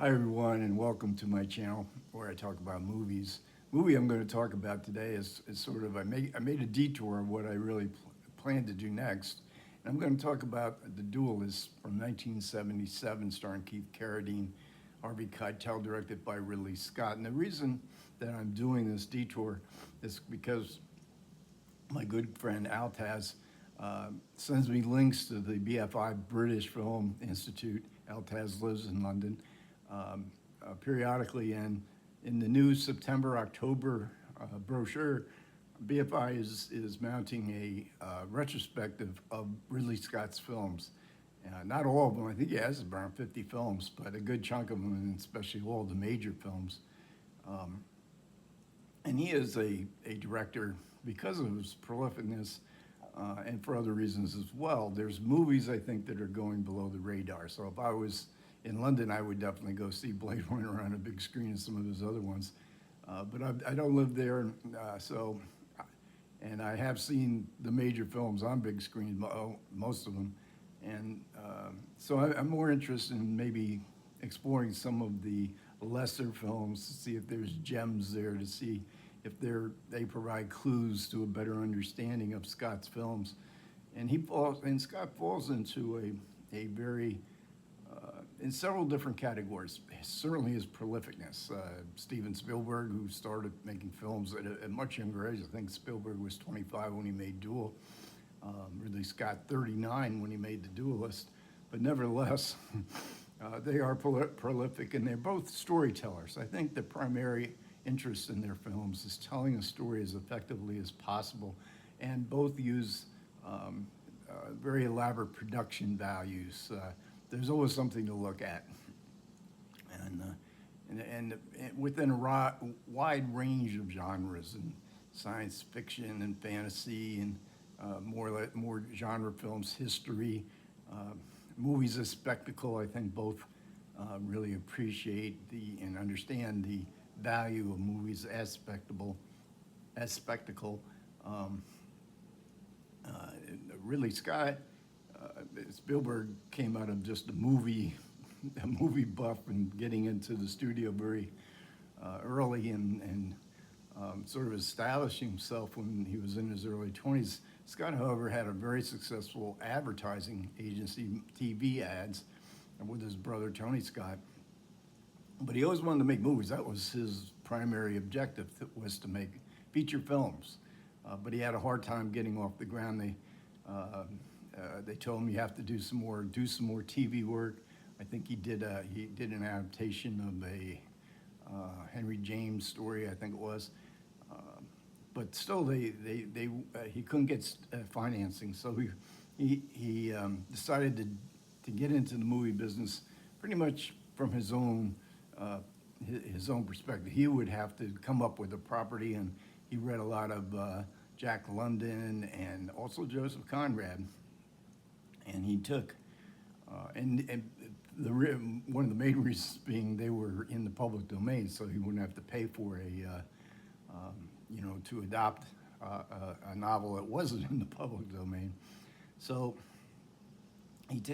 Hi everyone, and welcome to my channel where I talk about movies. Movie I'm going to talk about today is sort of I made a detour of what I really plan to do next. And I'm going to talk about The Duellists from 1977, starring Keith Carradine, Harvey Keitel, directed by Ridley Scott. And the reason that I'm doing this detour is because my good friend Altaz sends me links to the BFI British Film Institute. Altaz lives in London. Periodically, and in the new September-October brochure, BFI is mounting a retrospective of Ridley Scott's films. Not all of them, I think he has around 50 films, but a good chunk of them, and especially all the major films. And he is a director, because of his prolificness and for other reasons as well. There's movies, I think, that are going below the radar. So if I was in London, I would definitely go see Blade Runner on a big screen and some of his other ones. But I don't live there, and I have seen the major films on big screen, most of them. And so I'm more interested in maybe exploring some of the lesser films to see if there's gems there, to see if they provide clues to a better understanding of Scott's films. And Scott falls into a very in several different categories. Certainly his prolificness. Steven Spielberg, who started making films at a much younger age. I think Spielberg was 25 when he made Duel. Ridley Scott, 39 when he made The Duelist. But nevertheless, they are prolific, and they're both storytellers. I think the primary interest in their films is telling a story as effectively as possible, and both use very elaborate production values. There's always something to look at, and within a wide range of genres, and science fiction and fantasy, and more genre films, history, movies as spectacle. I think both really appreciate and understand the value of movies as spectacle. Ridley Scott. Spielberg came out of just a movie buff and getting into the studio very early, and sort of establishing himself when he was in his early 20s. Scott, however, had a very successful advertising agency, TV ads, with his brother Tony Scott. But he always wanted to make movies. That was his primary objective, was to make feature films. But he had a hard time getting off the ground. They told him you have to do some more TV work. I think he did an adaptation of a Henry James story, I think it was. But still, he couldn't get financing, so he decided to get into the movie business pretty much from his own perspective. He would have to come up with a property, and he read a lot of Jack London and also Joseph Conrad. And he took, one of the main reasons being they were in the public domain, so he wouldn't have to pay for to adopt a novel that wasn't in the public domain. So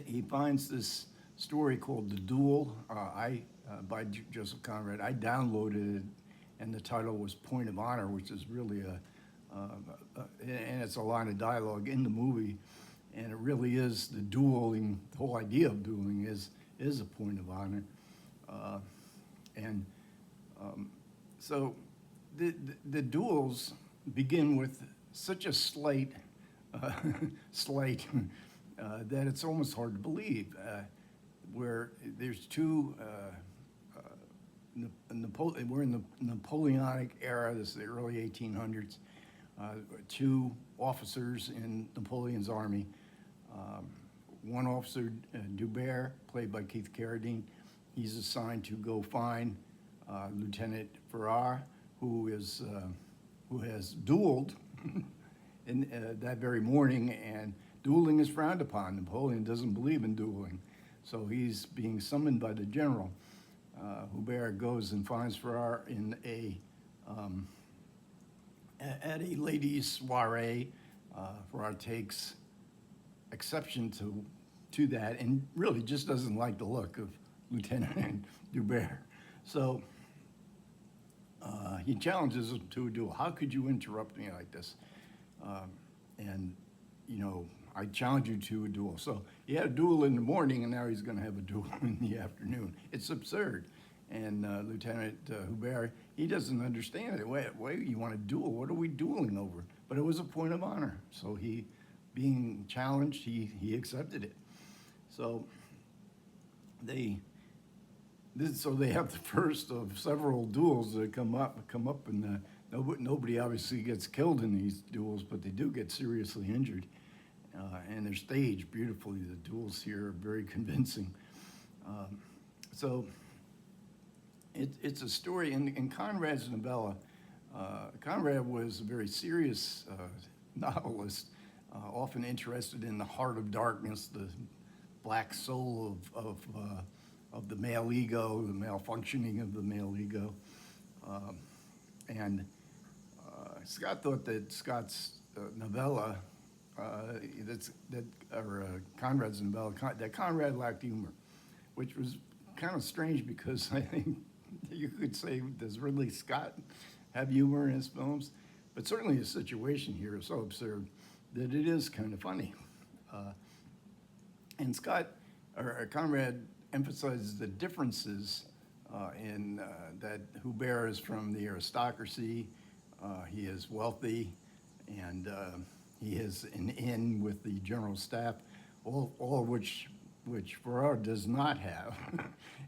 he finds this story called The Duel by Joseph Conrad. I downloaded it, and the title was Point of Honor, which is really and it's a line of dialogue in the movie. And it really is the whole idea of dueling is a point of honor. So the duels begin with such a slight that it's almost hard to believe, where there's two, we're in the Napoleonic era, this is the early 1800s, two officers in Napoleon's army. One officer, Dubert, played by Keith Carradine, he's assigned to go find Lieutenant Farrar, who has dueled that very morning, and dueling is frowned upon. Napoleon doesn't believe in dueling, so he's being summoned by the general. Hubert goes and finds Farrar at a ladies' soiree. Farrar takes exception to that, and really just doesn't like the look of Lieutenant Dubert. So he challenges him to a duel. How could you interrupt me like this? And, you know, I challenge you to a duel. So he had a duel in the morning, and now he's going to have a duel in the afternoon. It's absurd. And Lieutenant Hubert, he doesn't understand it. Wait, you want to duel? What are we dueling over? But it was a point of honor. So he, being challenged, he accepted it. So they have the first of several duels that come up, and nobody obviously gets killed in these duels, but they do get seriously injured. And they're staged beautifully. The duels here are very convincing. So it's a story in Conrad's novella. Conrad was a very serious novelist, often interested in the heart of darkness, the black soul of the male ego, the malfunctioning of the male ego. And Scott thought that Scott's novella, Conrad's novella, that Conrad lacked humor, which was kind of strange because I think you could say, does Ridley Scott have humor in his films? But certainly the situation here is so absurd that it is kind of funny. And Conrad emphasizes the differences in that Hubert is from the aristocracy, he is wealthy, and he has an inn with the general staff, all of which Farrar does not have.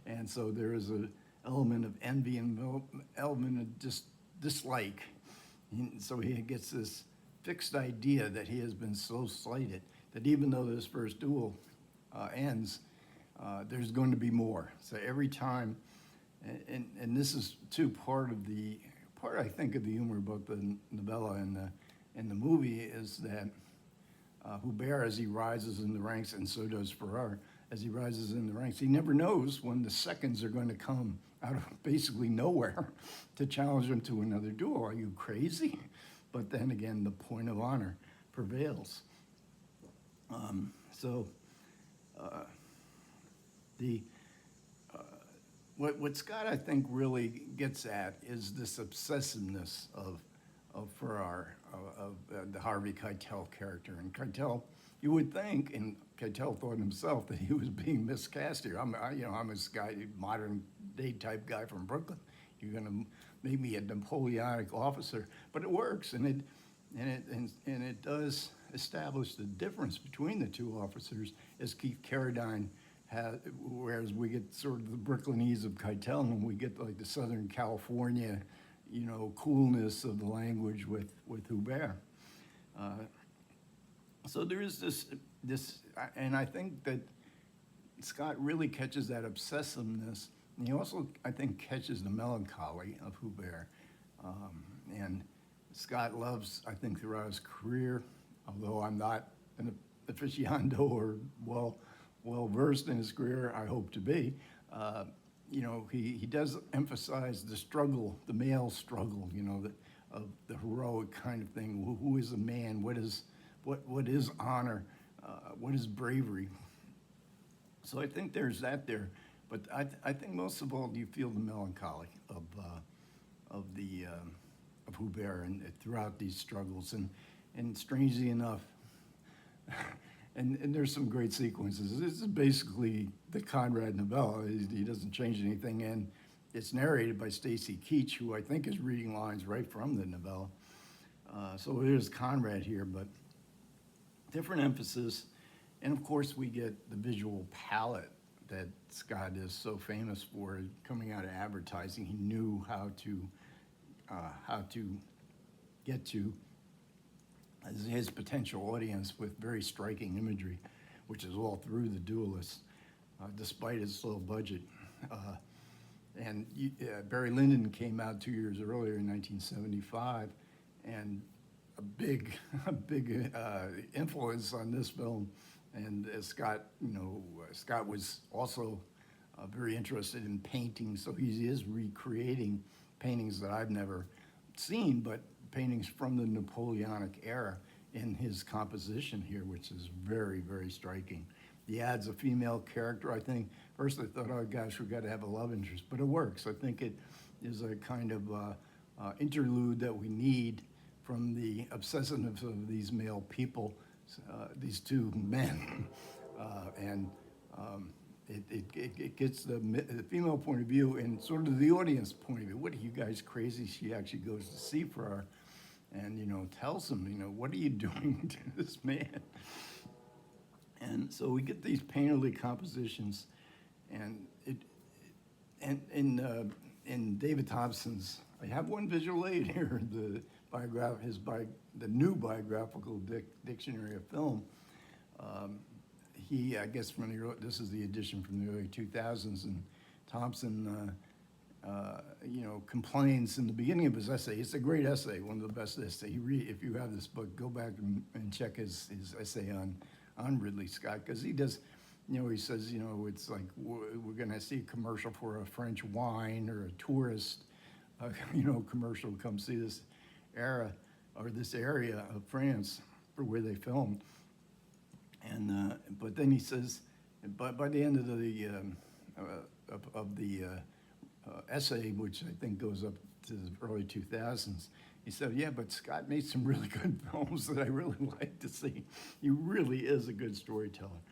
And so there is an element of envy and element of dislike. So he gets this fixed idea that he has been so slighted that even though this first duel ends, there's going to be more. So every time, and this is too part I think of the humor about the novella and the movie is that Hubert, as he rises in the ranks, and so does Farrar, as he rises in the ranks, he never knows when the seconds are going to come out of basically nowhere to challenge him to another duel. Are you crazy? But then again, the point of honor prevails. What Scott, I think, really gets at is this obsessiveness of Farrar, of the Harvey Keitel character. And Keitel, you would think, and Keitel thought himself that he was being miscast here. I'm this guy, modern day type guy from Brooklyn. You're going to make me a Napoleonic officer, but it works, and it does establish the difference between the two officers, as Keith Carradine has, whereas we get sort of the Brooklynese of Keitel, and we get like the Southern California, coolness of the language with Hubert. So there is this, and I think that Scott really catches that obsessiveness, and he also, I think, catches the melancholy of Hubert. And Scott loves, I think, throughout his career, although I'm not an aficionado or well-versed in his career, I hope to be, he does emphasize the struggle, the male struggle, of the heroic kind of thing. Who is a man? What is honor? What is bravery? So I think there's that there, but I think most of all you feel the melancholy of Hubert and throughout these struggles, and strangely enough, and there's some great sequences. This is basically the Conrad novella. He doesn't change anything, and it's narrated by Stacy Keach, who I think is reading lines right from the novella. So it is Conrad here, but different emphasis. And of course, we get the visual palette that Scott is so famous for coming out of advertising. He knew how to get to his potential audience with very striking imagery, which is all through the Duellists, despite his low budget. Barry Lyndon came out 2 years earlier in 1975, and a big influence on this film. And Scott was also very interested in painting, so he is recreating paintings that I've never seen, but paintings from the Napoleonic era in his composition here, which is very, very striking. He adds a female character, I think, first I thought, oh gosh, we got to have a love interest, but it works. I think it is a kind of interlude that we need from the obsessiveness of these male people, these two men, and it gets the female point of view and sort of the audience point of view. What are you guys crazy? She actually goes to see for her, and tells him, what are you doing to this man? And so we get these painterly compositions, and in David Thompson's, I have one visual aid here, the new biographical dictionary of film. I guess this is the edition from the early 2000s, and Thompson, complains in the beginning of his essay. It's a great essay, one of the best essays. If you have this book, go back and check his essay on Ridley Scott, because he does, he says, it's like we're going to see a commercial for a French wine or a tourist, commercial to come see this this area of France or where they filmed. And but then he says, by the end of the essay, which I think goes up to the early 2000s, he said, yeah, but Scott made some really good films that I really like to see. He really is a good storyteller.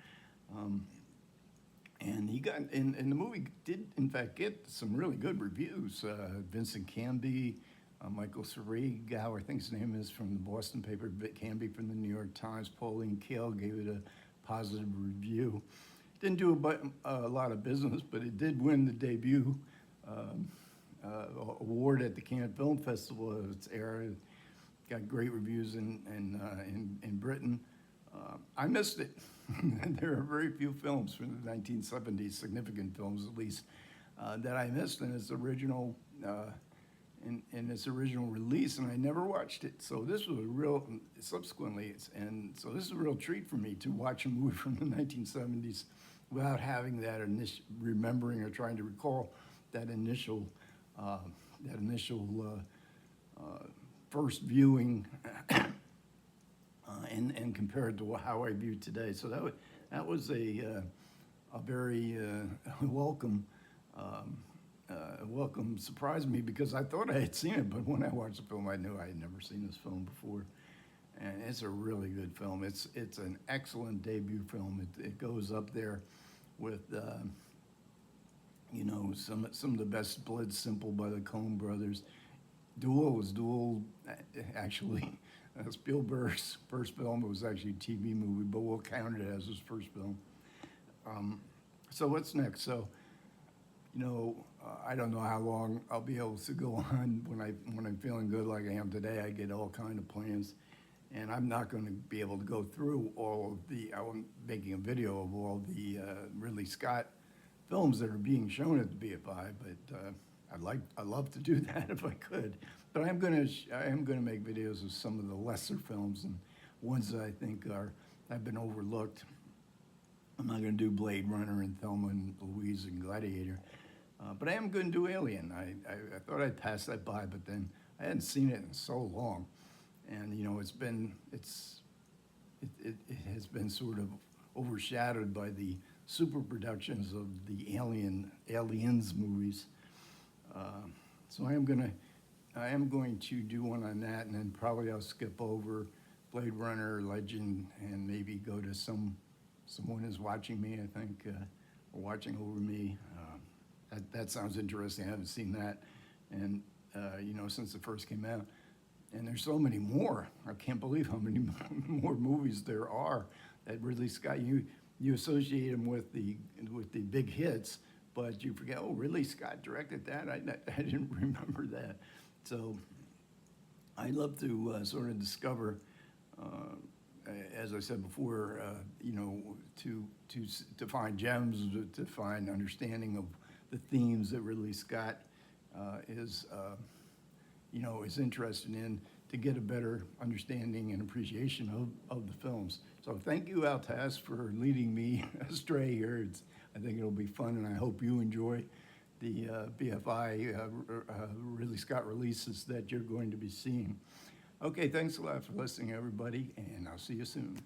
And he got, and the movie did, in fact, get some really good reviews. Vincent Canby, Michael Sream, I think his name is, from the Boston paper, Canby from the New York Times, Pauline Kael gave it a positive review. Didn't do a lot of business, but it did win the debut award at the Cannes Film Festival of its era. Got great reviews in Britain. I missed it. There are very few films from the 1970s, significant films at least, that I missed in its original release, and I never watched it. So this was this is a real treat for me to watch a movie from the 1970s without having that remembering or trying to recall that initial first viewing and compared to how I view today. So that was a very welcome surprised me, because I thought I had seen it, but when I watched the film, I knew I had never seen this film before. And it's a really good film. It's an excellent debut film. It goes up there with some of the best. Blood Simple by the Coen brothers. Duel actually Spielberg's first film. It was actually a TV movie, but we'll count it as his first film. So what's next? So I don't know how long I'll be able to go on. When I'm feeling good like I am today, I get all kind of plans, and I'm not going to be able to go through all of I'm making a video of all the Ridley Scott films that are being shown at the BFI, but I'd love to do that if I could. But I am going to make videos of some of the lesser films and ones that I think have been overlooked. I'm not going to do Blade Runner and Thelma and Louise and Gladiator, but I am going to do Alien. I thought I'd pass that by, but then I hadn't seen it in so long, and it has been sort of overshadowed by the super productions of the Aliens movies. So I am going to do one on that, and then probably I'll skip over Blade Runner, Legend, and maybe go to Someone Is Watching Me, I think, or Watching Over Me. That sounds interesting. I haven't seen that, and since it first came out. And there's so many more. I can't believe how many more movies there are that Ridley Scott. You associate him with the big hits, but you forget, oh, Ridley Scott directed that. I didn't remember that. So I love to sort of discover, as I said before, to find gems, to find understanding of the themes that Ridley Scott is interested in, to get a better understanding and appreciation of the films. So thank you, Altaz, for leading me astray here. I think it'll be fun, and I hope you enjoy the BFI Ridley Scott releases that you're going to be seeing. Okay, thanks a lot for listening, everybody, and I'll see you soon.